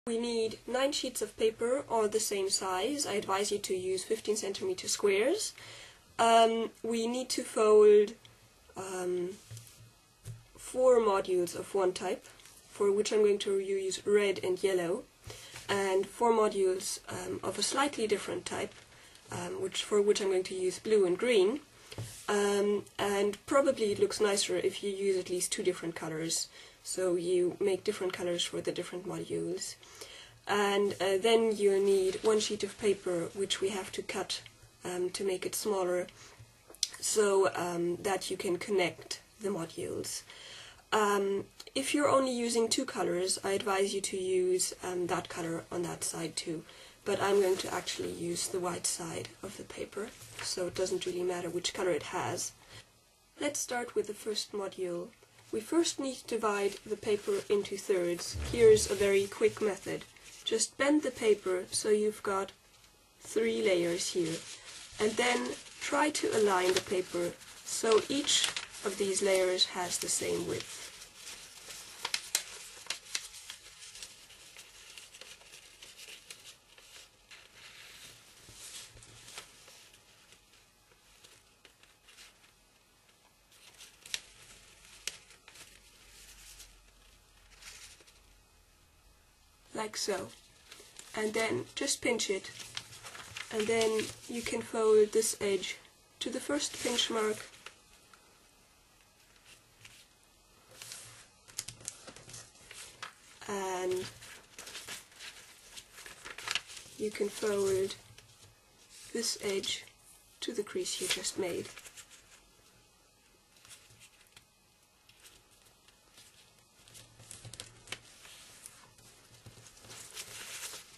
We need 9 sheets of paper all the same size. I advise you to use 15 centimeter squares. We need to fold 4 modules of one type, for which I'm going to use red and yellow, and 4 modules of a slightly different type, for which I'm going to use blue and green. And probably it looks nicer if you use at least 2 different colors, so you make different colors for the different modules. And then you need 1 sheet of paper, which we have to cut to make it smaller, so that you can connect the modules. If you're only using 2 colors, I advise you to use that color on that side too. But I'm going to actually use the white side of the paper, so it doesn't really matter which color it has. Let's start with the first module. We first need to divide the paper into thirds. Here's a very quick method. Just bend the paper so you've got 3 layers here, and then try to align the paper so each of these layers has the same width. Like so. And then just pinch it, and then you can fold this edge to the first pinch mark, and you can fold this edge to the crease you just made.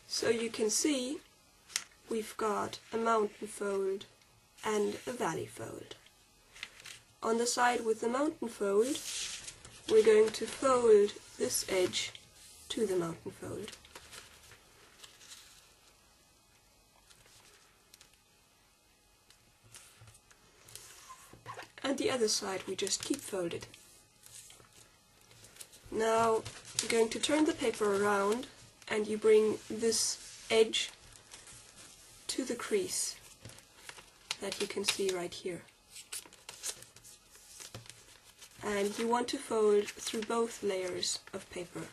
So you can see we've got a mountain fold and a valley fold. On the side with the mountain fold, we're going to fold this edge to the mountain fold. And the other side we just keep folded. Now we're going to turn the paper around, and you bring this edge to the crease that you can see right here. And you want to fold through both layers of paper.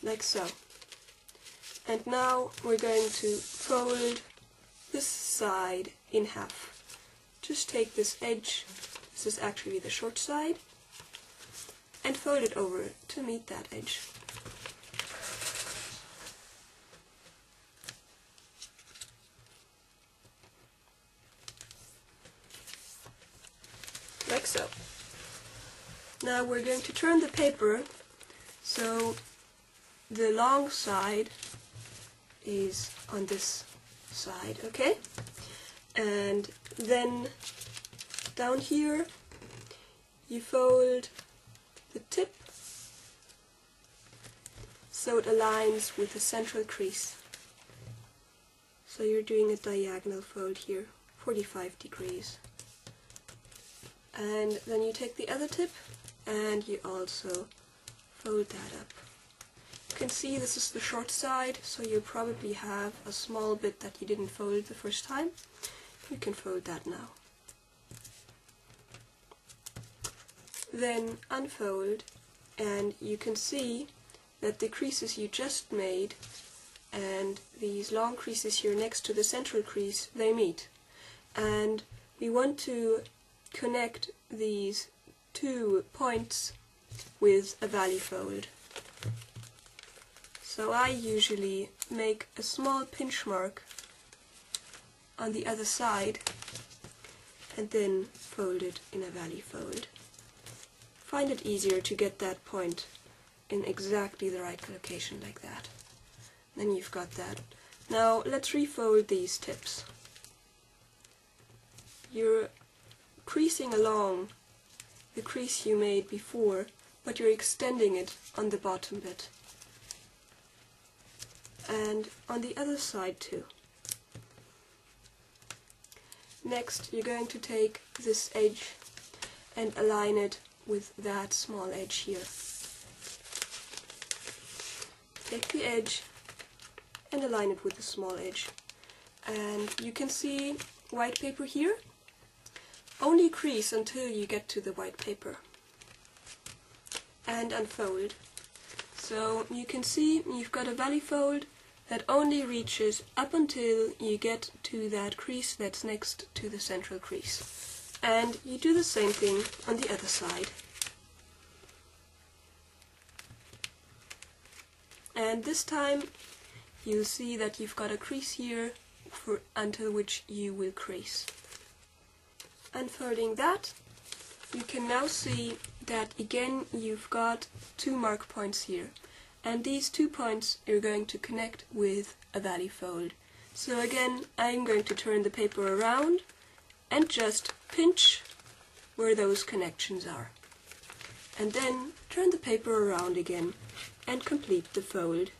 Like so. And now we're going to fold this side in half. Just take this edge, this is actually the short side, and fold it over to meet that edge. Like so. Now we're going to turn the paper so the long side is on this side, okay? And then down here you fold the tip so it aligns with the central crease. So you're doing a diagonal fold here, 45 degrees. And then you take the other tip and you also fold that up. You can see this is the short side, so you probably have a small bit that you didn't fold the first time. You can fold that now. Then unfold, and you can see that the creases you just made and these long creases here next to the central crease, they meet. And we want to connect these 2 points with a valley fold. So I usually make a small pinch mark on the other side and then fold it in a valley fold. Find it easier to get that point in exactly the right location like that. Then you've got that. Now let's refold these tips. You're creasing along the crease you made before, but you're extending it on the bottom bit. And on the other side too. Next you're going to take this edge and align it with that small edge here. Take the edge and align it with the small edge. And you can see white paper here. Only crease until you get to the white paper. And unfold. So you can see you've got a valley fold that only reaches up until you get to that crease that's next to the central crease. And you do the same thing on the other side. And this time you'll see that you've got a crease here until which you will crease. Unfolding that, you can now see that again you've got 2 mark points here. And these 2 points are going to connect with a valley fold. So again, I'm going to turn the paper around and just pinch where those connections are. And then turn the paper around again and complete the fold.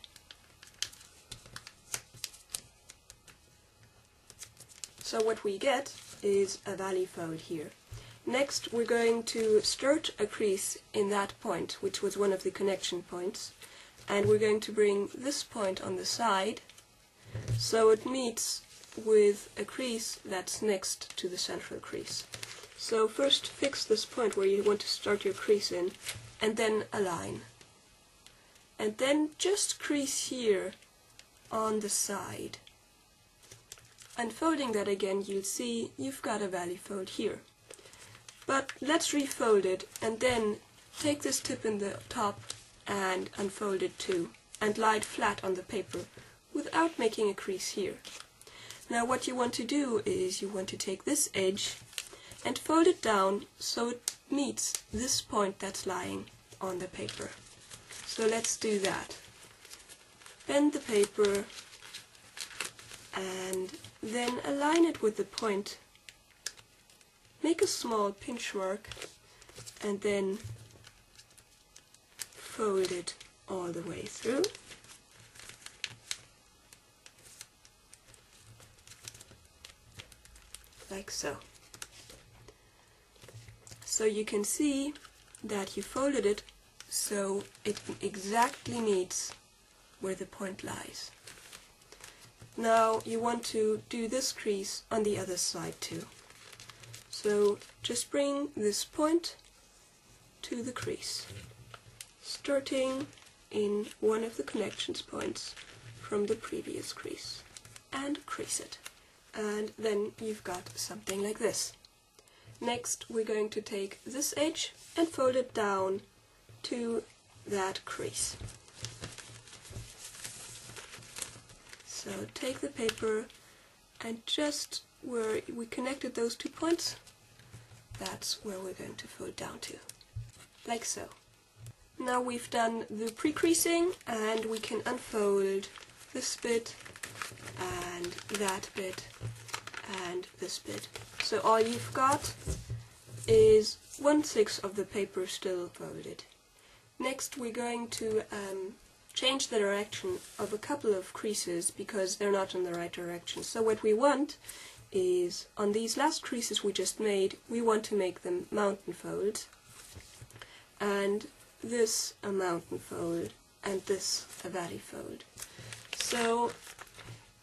So what we get is a valley fold here. Next we're going to start a crease in that point, which was one of the connection points, and we're going to bring this point on the side so it meets with a crease that's next to the central crease. So first fix this point where you want to start your crease in, and then align. And then just crease here on the side. Unfolding that again, you'll see you've got a valley fold here. But let's refold it and then take this tip in the top and unfold it too, and lie it flat on the paper without making a crease here. Now what you want to do is you want to take this edge and fold it down so it meets this point that's lying on the paper. So let's do that. Bend the paper and then align it with the point. Make a small pinch mark and then fold it all the way through. Like so. So you can see that you folded it so it exactly meets where the point lies. Now you want to do this crease on the other side too. So just bring this point to the crease, starting in one of the connections points from the previous crease, and crease it. And then you've got something like this. Next we're going to take this edge and fold it down to that crease. So take the paper and just where we connected those 2 points, that's where we're going to fold down to, like so. Now we've done the pre-creasing and we can unfold this bit and that bit and this bit. So all you've got is 1/6 of the paper still folded. Next we're going to change the direction of a couple of creases because they're not in the right direction. So what we want is, on these last creases we just made, we want to make them mountain folds, and this a mountain fold, and this a valley fold. So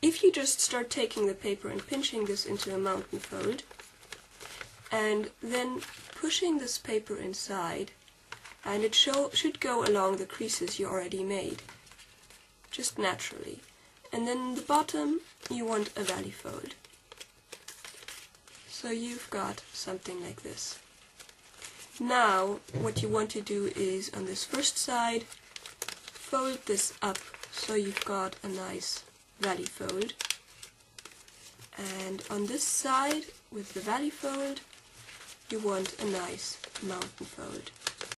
if you just start taking the paper and pinching this into a mountain fold, and then pushing this paper inside, and it should go along the creases you already made, just naturally. And then in the bottom you want a valley fold. So you've got something like this. Now what you want to do is, on this first side, fold this up so you've got a nice valley fold. And on this side, with the valley fold, you want a nice mountain fold.